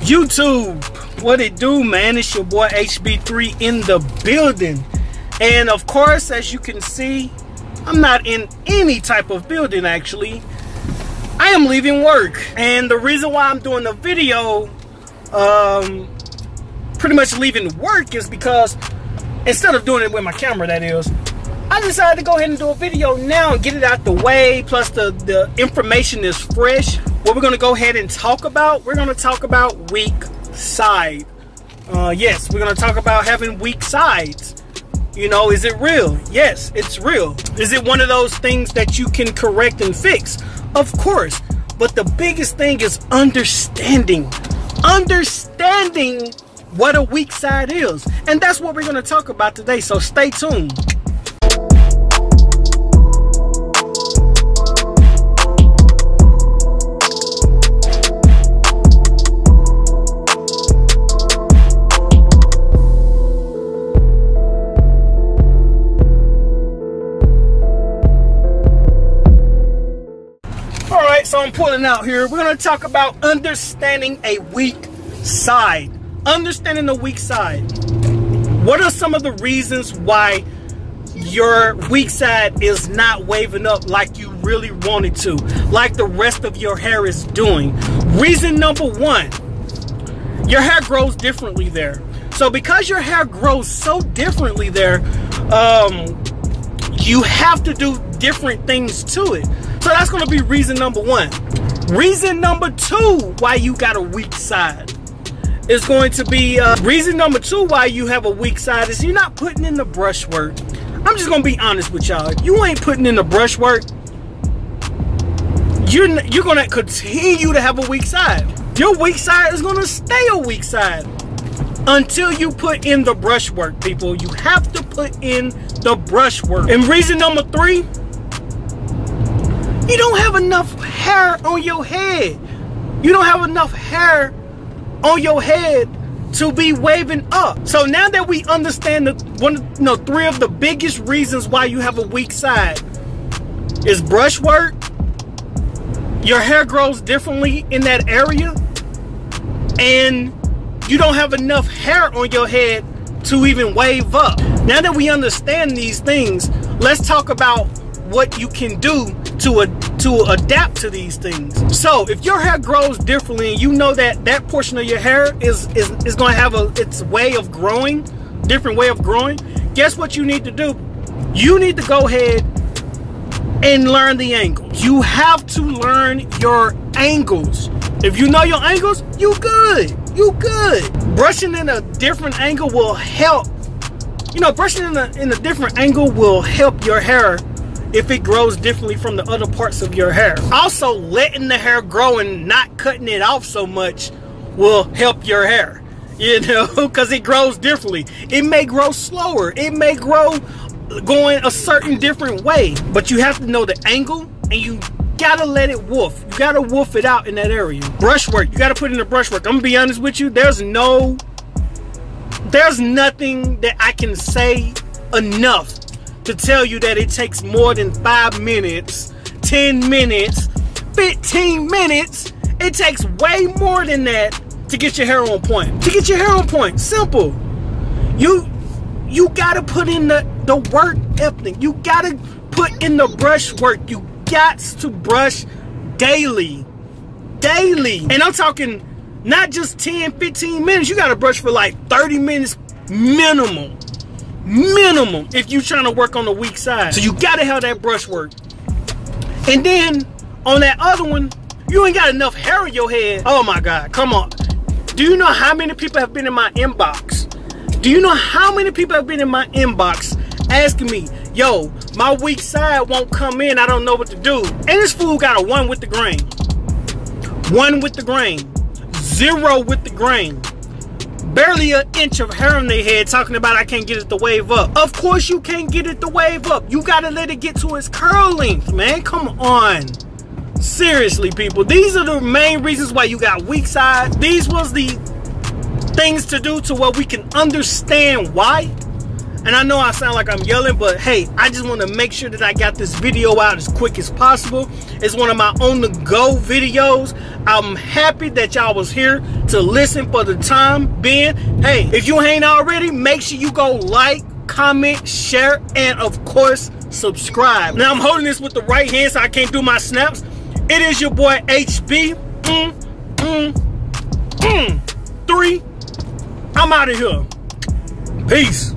YouTube, what it do, man? It's your boy HB3 in the building. And of course, as you can see, I'm not in any type of building actually. I am leaving work. And the reason why I'm doing the video, pretty much leaving work, is because instead of doing it with my camera, that is, I decided to go ahead and do a video now and get it out the way. Plus the information is fresh. What we're gonna go ahead and talk about, we're gonna talk about weak side. Yes, we're gonna talk about having weak sides. You know, is it real? Yes, it's real. Is it one of those things that you can correct and fix? Of course. But the biggest thing is understanding. Understanding what a weak side is. And that's what we're gonna talk about today, so stay tuned. So I'm pulling out here. We're going to talk about understanding a weak side. Understanding the weak side. What are some of the reasons why your weak side is not waving up like you really wanted to, like the rest of your hair is doing? Reason number one, your hair grows differently there. So because your hair grows so differently there, you have to do different things to it. So that's going to be reason number one. Reason number two why you got a weak side is going to be, reason number two why you have a weak side is you're not putting in the brush work. I'm just going to be honest with y'all. You ain't putting in the brush work. You're going to continue to have a weak side. Your weak side is going to stay a weak side until you put in the brush work, people. You have to put in the brush work. And reason number three, you don't have enough hair on your head. You don't have enough hair on your head to be waving up. So now that we understand three of the biggest reasons why you have a weak side is brush work, your hair grows differently in that area, and you don't have enough hair on your head to even wave up. Now that we understand these things, let's talk about what you can do to adapt to these things. So if your hair grows differently and you know that that portion of your hair is going to have its way of growing, different way of growing, guess what you need to do? You need to go ahead and learn the angles. You have to learn your angles. If you know your angles, you good. You good. Brushing in a different angle will help. You know, brushing in a different angle will help your hair if it grows differently from the other parts of your hair. Also, letting the hair grow and not cutting it off so much will help your hair, you know, because it grows differently. It may grow slower. It may grow going a certain different way, but you have to know the angle, and you gotta let it woof. You gotta woof it out in that area. Brush work, you gotta put in the brush work. I'm gonna be honest with you, there's nothing that I can say enough to tell you that it takes more than 5 minutes, 10 minutes, 15 minutes. It takes way more than that to get your hair on point. To get your hair on point, simple. You gotta put in the work ethic. You gotta put in the brush work. You got to brush daily. Daily. And I'm talking not just 10, 15 minutes. You gotta brush for like 30 minutes minimum. Minimum if you're trying to work on the weak side. So you gotta have that brush work. And then on that other one, you ain't got enough hair on your head. Oh my God, come on. Do you know how many people have been in my inbox? Do you know how many people have been in my inbox asking me, yo, my weak side won't come in, I don't know what to do. And this fool got a 1 with the grain. 1 with the grain. 0 with the grain. Barely an inch of hair on their head, talking about I can't get it to wave up. Of course you can't get it to wave up. You gotta let it get to its curl length, man. Come on. Seriously, people. These are the main reasons why you got weak side. These was the things to do to where we can understand why. And I know I sound like I'm yelling, but hey, I just want to make sure that I got this video out as quick as possible. It's one of my on-the-go videos. I'm happy that y'all was here to listen for the time being. Hey, if you ain't already, make sure you go like, comment, share, and of course, subscribe. Now I'm holding this with the right hand so I can't do my snaps. It is your boy HB. 3. I'm out of here. Peace.